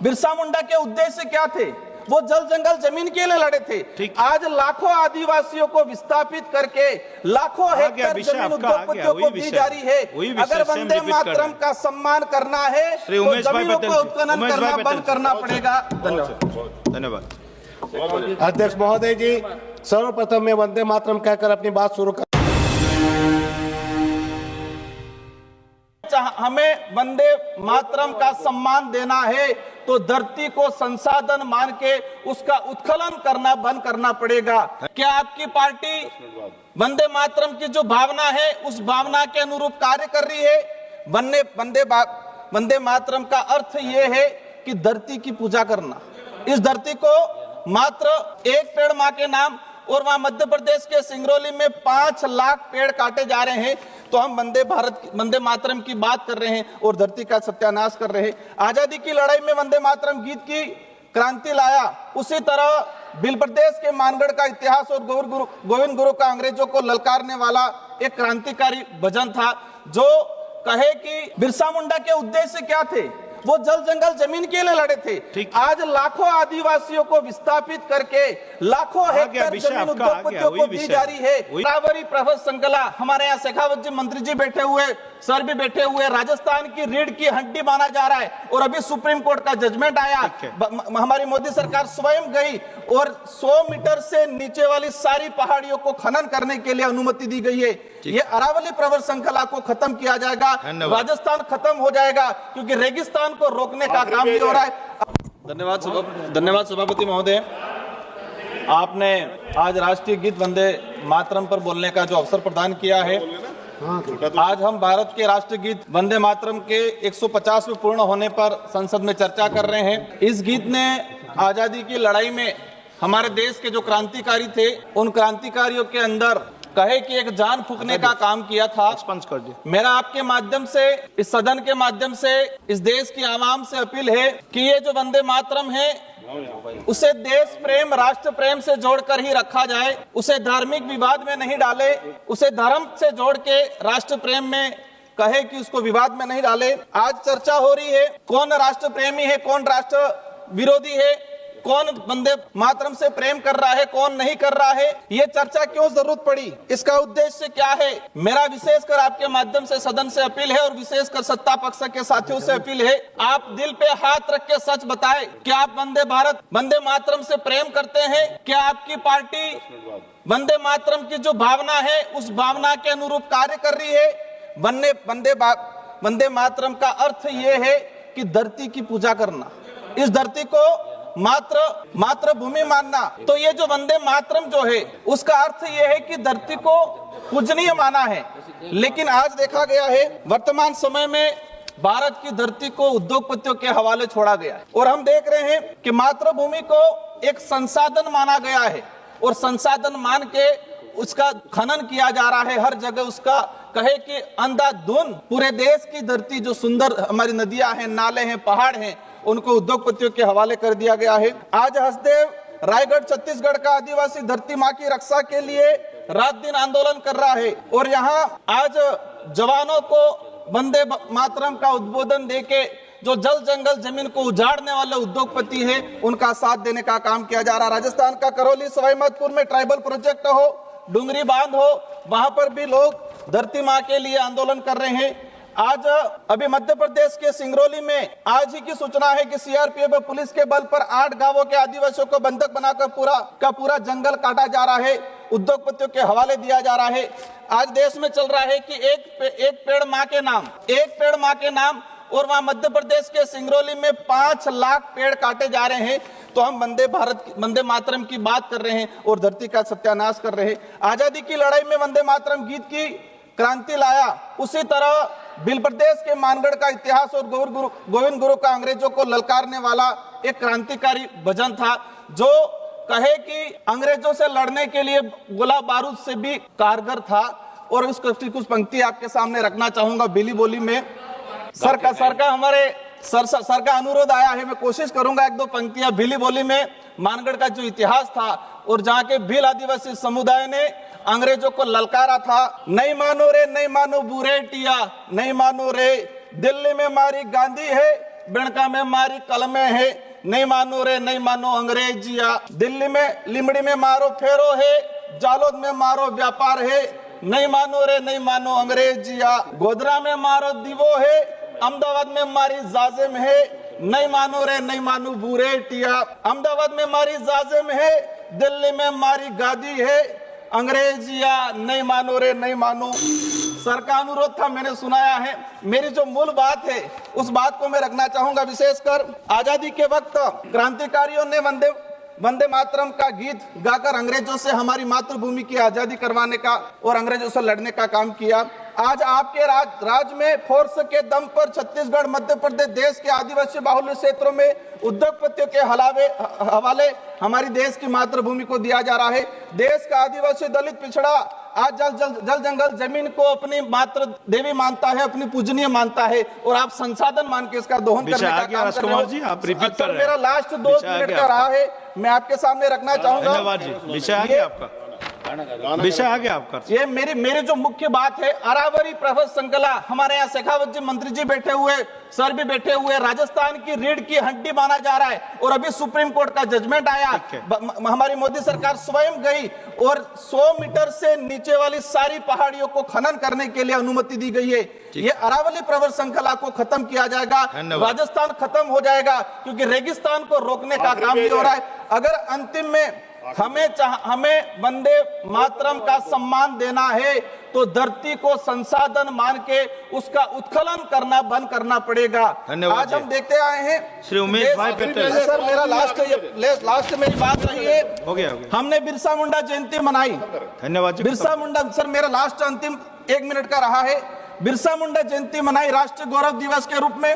बिरसा मुंडा के उद्देश्य क्या थे? वो जल जंगल जमीन के लिए लड़े थे। आज लाखों आदिवासियों को विस्थापित करके लाखों हेक्टेयर जमीन उद्योगपतियों को दी जा रही है। अगर वंदे मातरम का सम्मान करना है तो जमीनों को उत्खनन करना बंद करना पड़ेगा। धन्यवाद। अध्यक्ष महोदय जी, सर्वप्रथम मैं वंदे मातरम कहकर अपनी बात शुरू कर। हमें वंदे मातरम का सम्मान देना है तो धरती को संसाधन मान के उसका उत्खनन करना बंद करना पड़ेगा। क्या आपकी पार्टी वंदे मातरम की जो भावना है उस भावना के अनुरूप कार्य कर रही है? वंदे मातरम का अर्थ ये है कि धरती की पूजा करना। इस धरती को मात्र एक पेड़ मां के नाम, और वहां मध्य प्रदेश के सिंगरौली में 5 लाख पेड़ काटे जा रहे हैं तो हम वंदे मातरम की बात कर रहे हैं और धरती का सत्यानाश कर रहे हैं। आजादी की लड़ाई में वंदे मातरम गीत की क्रांति लाया, उसी तरह भील प्रदेश के मानगढ़ का इतिहास और गोविंद गुरु का अंग्रेजों को ललकारने वाला एक क्रांतिकारी भजन था जो कहे कि बिरसा मुंडा के उद्देश्य क्या थे? वो जल जंगल जमीन के लिए लड़े थे। आज लाखों आदिवासियों को विस्थापित करके लाखों हेक्टेयर जमीन उद्योगपतियों को दी जा रही है। रावरी प्रभा संकला, हमारे यहाँ शेखावत जी मंत्री जी बैठे हुए, सर भी बैठे हुए, राजस्थान की रीढ़ की हड्डी माना जा रहा है और अभी सुप्रीम कोर्ट का जजमेंट आया। हमारी मोदी सरकार स्वयं गई और 100 मीटर से नीचे वाली सारी पहाड़ियों को खनन करने के लिए अनुमति दी गई है। ये अरावली प्रवर श्रृंखला को खत्म किया जाएगा, राजस्थान खत्म हो जाएगा क्योंकि रेगिस्तान को रोकने का काम भी हो रहा है। धन्यवाद सभापति महोदय। आपने आज राष्ट्रीय गीत वंदे मातरम पर बोलने का जो अवसर प्रदान किया है। आज हम भारत के राष्ट्रीय गीत वंदे मातरम के 150वें पूर्ण होने पर संसद में चर्चा कर रहे हैं। इस गीत ने आजादी की लड़ाई में हमारे देश के जो क्रांतिकारी थे उन क्रांतिकारियों के अंदर कहे कि एक जान फूकने का काम किया था। मेरा आपके माध्यम से, इस सदन के माध्यम से इस देश की आवाम से अपील है कि ये जो वंदे मातरम है उसे देश प्रेम, राष्ट्र प्रेम से जोड़कर ही रखा जाए, उसे धार्मिक विवाद में नहीं डाले, उसे धर्म से जोड़ के राष्ट्र प्रेम में कहे कि उसको विवाद में नहीं डाले। आज चर्चा हो रही है कौन राष्ट्र प्रेमी है, कौन राष्ट्र विरोधी है, कौन वंदे मातरम से प्रेम कर रहा है, कौन नहीं कर रहा है। ये चर्चा क्यों जरूरत पड़ी, इसका उद्देश्य क्या है? मेरा विशेषकर आपके माध्यम से सदन से अपील है और विशेषकर सत्ता पक्ष के साथियों से अपील है, आप दिल पे हाथ रख के सच बताएं। क्या आप वंदे मातरम से प्रेम करते हैं? क्या आपकी पार्टी वंदे मातरम की जो भावना है उस भावना के अनुरूप कार्य कर रही है? वंदे मातरम का अर्थ ये है कि धरती की पूजा करना, इस धरती को मात्र भूमि मानना। तो ये जो वंदे मातरम जो है उसका अर्थ ये है कि धरती को पूजनीय माना है। लेकिन आज देखा गया है वर्तमान समय में भारत की धरती को उद्योगपतियों के हवाले छोड़ा गया है और हम देख रहे हैं कि मातृभूमि को एक संसाधन माना गया है और संसाधन मान के उसका खनन किया जा रहा है। हर जगह उसका कहे कि अंधाधुंध पूरे देश की धरती जो सुंदर हमारी नदियां हैं, नाले हैं, पहाड़ हैं, उनको उद्योगपतियों के हवाले कर दिया गया है। आज हसदेव रायगढ़ छत्तीसगढ़ का आदिवासी धरती माँ की रक्षा के लिए रात दिन आंदोलन कर रहा है और यहाँ आज जवानों को वंदे मातरम का उद्बोधन देके जो जल जंगल जमीन को उजाड़ने वाले उद्योगपति है उनका साथ देने का काम किया जा रहा है। राजस्थान का करौली सवाईमाधोपुर में ट्राइबल प्रोजेक्ट हो, डुंगरी बांध हो, वहां पर भी लोग धरती माँ के लिए आंदोलन कर रहे हैं। आज अभी मध्य प्रदेश के सिंगरौली में आज ही की सूचना है कि सीआरपीएफ पुलिस के बल पर 8 गांवों के आदिवासियों को बंधक बनाकर पूरा जंगल काटा जा रहा है, उद्योगपतियों के हवाले दिया जा रहा है। आज देश में चल रहा है कि एक पेड़ माँ के नाम, और वहां मध्य प्रदेश के सिंगरौली में 5 लाख पेड़ काटे जा रहे हैं तो हम वंदे मातरम की बात कर रहे हैं और धरती का सत्यानाश कर रहे हैं। आजादी की लड़ाई में वंदे मातरम गीत की क्रांति लाया, उसी तरह भील प्रदेश के मानगढ़ का इतिहास और गोविंद गुरु का अंग्रेजों को ललकारने वाला एक क्रांतिकारी भजन था जो कहे कि अंग्रेजों से लड़ने के लिए गोला बारूद से भी कारगर था। और उसकी कुछ पंक्ति आपके सामने रखना चाहूंगा भीली बोली में। सर का अनुरोध आया है, मैं कोशिश करूंगा 1-2 पंक्तियां भीली बोली में मानगढ़ का जो इतिहास था और जहाँ के भील आदिवासी समुदाय ने अंग्रेजों को ललकारा था। नहीं मानो रे, नहीं मानो बुरेटिया, नहीं मानो रे, दिल्ली में मारी गांधी है, बिणका में मारी कलमे है, नहीं मानो रे नहीं मानो अंग्रेजिया। दिल्ली में लिमड़ी में मारो फेरो है, जालोद में मारो व्यापार है, नहीं मानो रे नहीं मानो अंग्रेजिया। गोधरा में मारो दीवो है, अहमदाबाद में मारी जाजिम है, नहीं मानो रे नहीं मानो बुरेटिया। अहमदाबाद में मारी जाजिम है, दिल्ली में मारी गादी है, अंग्रेजिया, नहीं मानो रे नहीं मानो। सर का अनुरोध था, मैंने सुनाया है। मेरी जो मूल बात है उस बात को मैं रखना चाहूंगा। विशेषकर आजादी के वक्त क्रांतिकारियों ने वंदे मातरम का गीत गाकर अंग्रेजों से हमारी मातृभूमि की आजादी करवाने का और अंग्रेजों से लड़ने का काम किया। आज आपके राज में फोर्स के दम पर छत्तीसगढ़, मध्य प्रदेश, देश के आदिवासी बाहुल्य क्षेत्रों में उद्योगपतियों के हवाले हमारी देश की मातृभूमि को दिया जा रहा है। देश का आदिवासी दलित पिछड़ा आज जल जंगल जमीन को अपनी मातृ देवी मानता है, अपनी पूजनीय मानता है, और आप संसाधन मान के इसका दोहन करने का काम कर रहे हो। जी, आप रिपीट कर रहे हैं। मेरा लास्ट 2 मिनट का रहा है, मैं आपके सामने रखना चाहूंगा। धन्यवाद जी, विषय आ गया आपका, विषय आ गया आपका। ये मेरी जो मुख्य बात है, अरावरी प्रभा श्रृंखला, हमारे यहाँ शेखावत जी मंत्री जी बैठे हुए, सर भी बैठे हुए, राजस्थान की रीढ़ की हड्डी माना जा रहा है, और अभी सुप्रीम कोर्ट का जजमेंट आया। हमारी मोदी सरकार स्वयं गई और 100 मीटर से नीचे वाली सारी पहाड़ियों को खनन करने के लिए अनुमति दी गई है। ये अरावली प्रभा श्रृंखला को खत्म किया जाएगा, राजस्थान खत्म हो जाएगा, क्योंकि रेगिस्तान को रोकने का काम भी हो रहा है। अगर अंतिम में हमें वंदे मातरम का सम्मान देना है तो धरती को संसाधन मान के उसका उत्खनन करना बंद करना पड़ेगा। आज हम देखते आए हैं श्री उमेश भाई पटेल। सर मेरा लास्ट मेरी बात रही है, हो गया। हमने बिरसा मुंडा जयंती मनाई। धन्यवाद जी। बिरसा मुंडा, सर मेरा लास्ट अंतिम 1 मिनट का रहा है। बिरसा मुंडा जयंती मनाई राष्ट्रीय गौरव दिवस के रूप में।